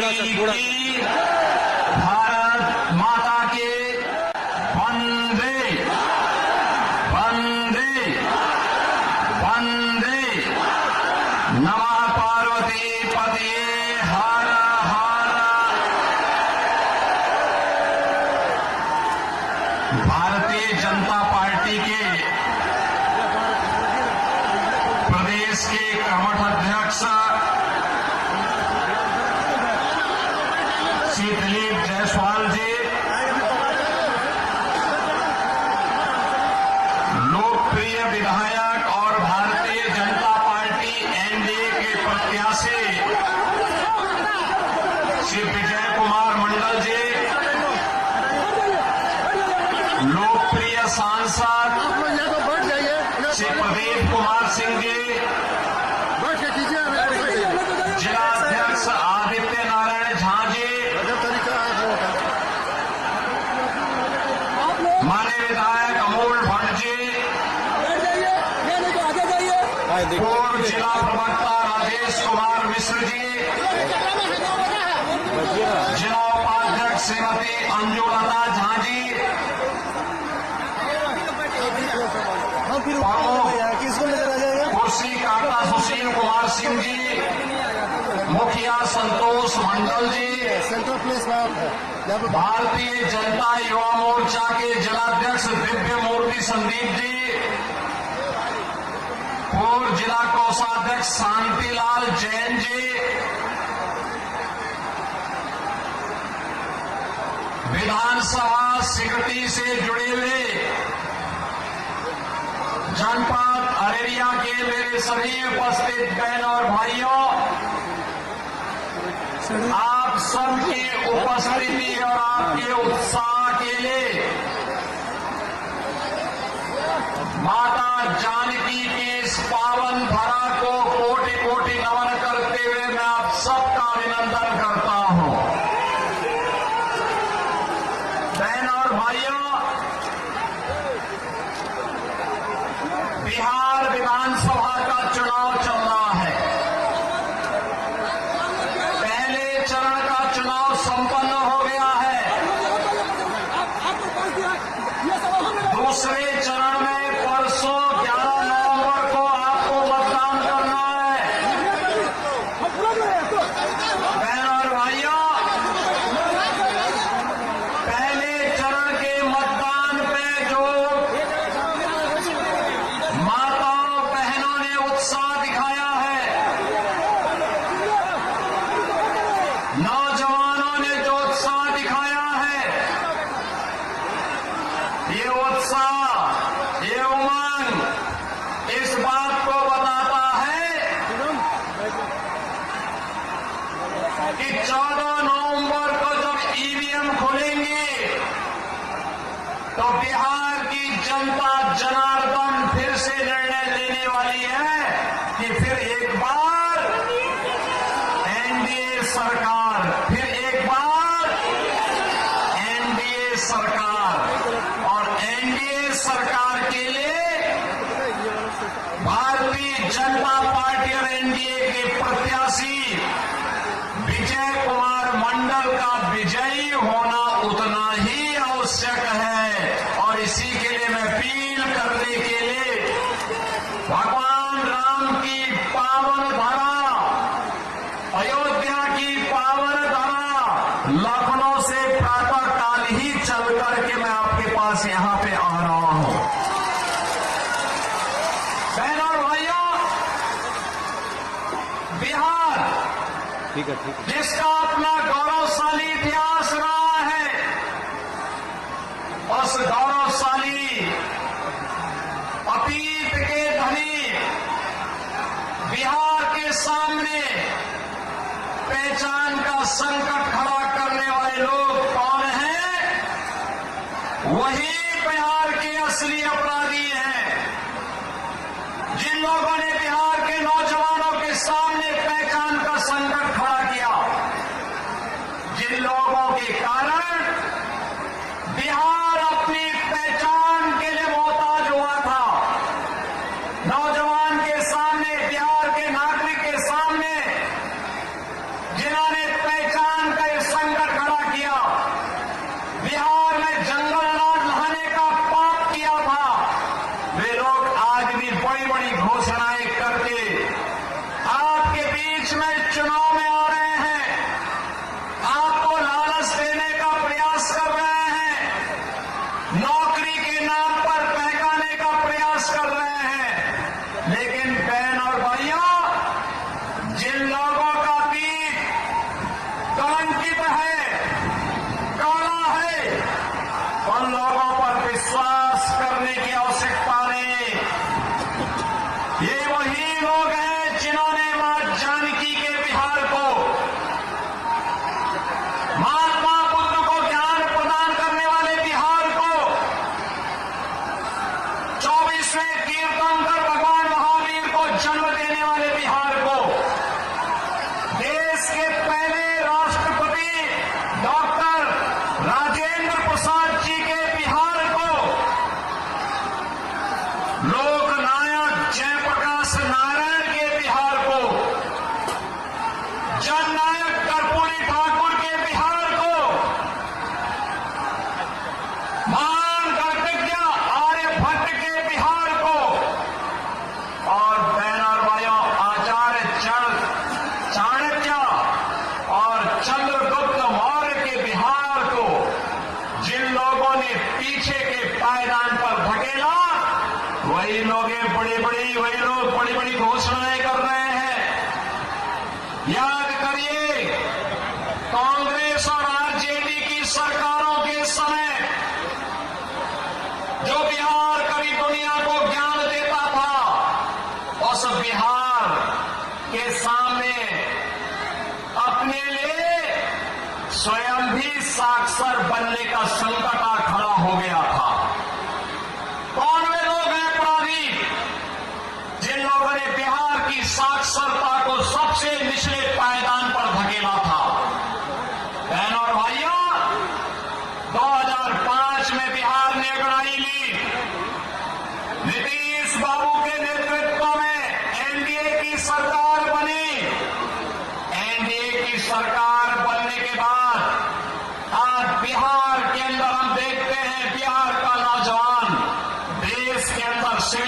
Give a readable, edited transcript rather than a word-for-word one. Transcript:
की भारत माता के वंदे वंदे वंदे। नमः पार्वती पते हर हर। भारतीय जनता पार्टी के प्रदेश के कर्मठ अध्यक्ष श्री दिलीप जायसवाल जी, लोकप्रिय विधायक और भारतीय जनता पार्टी एनडीए के प्रत्याशी श्री विजय कुमार मंडल जी, लोकप्रिय सांसद श्री प्रदीप कुमार सिंह जी, जिलाध्यक्ष आदित्य नारायण झा जी, माननीय विधायक अमोल भट्ट जी, पूर्व जिला प्रवक्ता राजेश कुमार मिश्र जी, जिला उपाध्यक्ष श्रीमती अंजुलता झा जी, कुर्सी काटा सुशील कुमार सिंह जी, मुखिया संतोष मंडल जी, भारतीय जनता युवा मोर्चा के जिलाध्यक्ष दिव्य मूर्ति संदीप जी, पूर्व जिला कोषाध्यक्ष शांतिलाल जैन जी, विधानसभा सिक्योरिटी से जुड़े हुए जनपद अरेरिया के मेरे सभी उपस्थित बहन और भाइयों, आप सबकी उपस्थिति और आपके उत्साह के लिए माता जानकी की इस पावन धरा को कोटि कोटि नमन करते हुए मैं आप सबका अभिनंदन करता हूं। बहन और भाइयों, बिहार विधानसभा का चुनाव चल रहा है। पहले चरण का चुनाव संपन्न हो गया है। दूसरे चरण में परसों 11 नवंबर को आपको मतदान करना है। बहन और भाइयों, पहले चरण के मतदान पे जो माताओं बहनों ने उत्साह दिखाया है, नौजवानों ने जो उत्साह दिखाया है, ये उत्साह, ये उमंग इस बात को बताता है कि 14 नवंबर को जब ईवीएम खुलेंगे तो बिहार की जनता जनार्दन फिर से निर्णय लेने वाली है कि फिर एक बार एनडीए सरकार, फिर एक बार एनडीए सरकार। और एनडीए सरकार के लिए भारतीय जनता पार्टी और एनडीए के प्रत्याशी विजय कुमार मंडल का विजयी होना उतना ही आवश्यक है। और इसी के लिए मैं अपील करने के लिए भगवान राम की पावन धरा, अयोध्या की पावन धरा, लखनऊ से प्रातः काल ही चल करके मैं आपके पास यहां पे आ रहा हूं। बहनों और भाइयों, बिहार ठीक है जिसका अपना गौरवशाली इतिहास रहा है, उस गौरवशाली अतीत के धनी बिहार के सामने पहचान का संकट खड़ा करने वाले लोग कौन हैं? वही बिहार के असली अपराधी हैं। जिन लोगों ने बिहार के नौजवानों के सामने पहचान का संकट खड़ा किया, जिन लोगों के कारण बिहार अपनी पहचान के लिए मोहताज हुआ था, नौजवान के सामने, बिहार के नागरिक के सामने जिन्होंने पहचान चुनाव में आ रहे हैं, आपको लालच देने का प्रयास कर रहे हैं, नौकरी के नाम पर बहकाने का प्रयास कर रहे हैं। लेकिन बहन और भाइयों, जिन लोगों का पीठ कलंकित है, काला है, उन लोगों पर विश्वास करने की आवश्यकता नहीं। ये वही लोग हैं जिन्होंने मां जानकी के बिहार को, महात्मा बुद्ध को ज्ञान प्रदान करने वाले बिहार को, 24वें तीर्थंकर भगवान महावीर को जन्म देने वाले बिहार को, देश के पहले राष्ट्रपति डॉक्टर राजेंद्र प्रसाद जी के बिहार को, लोकनायक जयप्रकाश नारायण के बिहार को, जननायक कर्पूरी ठाकुर के बिहार को, महान गणतज्ञ आर्यभट्ट के बिहार को, और बहन और भाइयों, आचार्य चाणक्य और चंद्रगुप्त मौर्य के बिहार को जिन लोगों ने पीछे के पायदान पर धकेला, वही लोग बड़ी बड़ी घोषणाएं कर रहे हैं। याद करिए, कांग्रेस और आरजेडी की सरकारों के समय जो बिहार कभी दुनिया को ज्ञान देता था, उस बिहार के सामने अपने लिए स्वयं भी साक्षर बनने का संकट आ खड़ा हो गया था। कौन वे लोग हैं अपराधी जिन लोगों ने बिहार की साक्षरता को सबसे निचले पायदान पर धकेला था? बहन और भाइयों, 2005 में बिहार ने अंगड़ाई ली। नीतीश बाबू के नेतृत्व में एनडीए की सरकार बनी। एनडीए की सरकार बनने के बाद आज बिहार के अंदर हम देखते हैं, बिहार का नौजवान देश के अंदर सिविल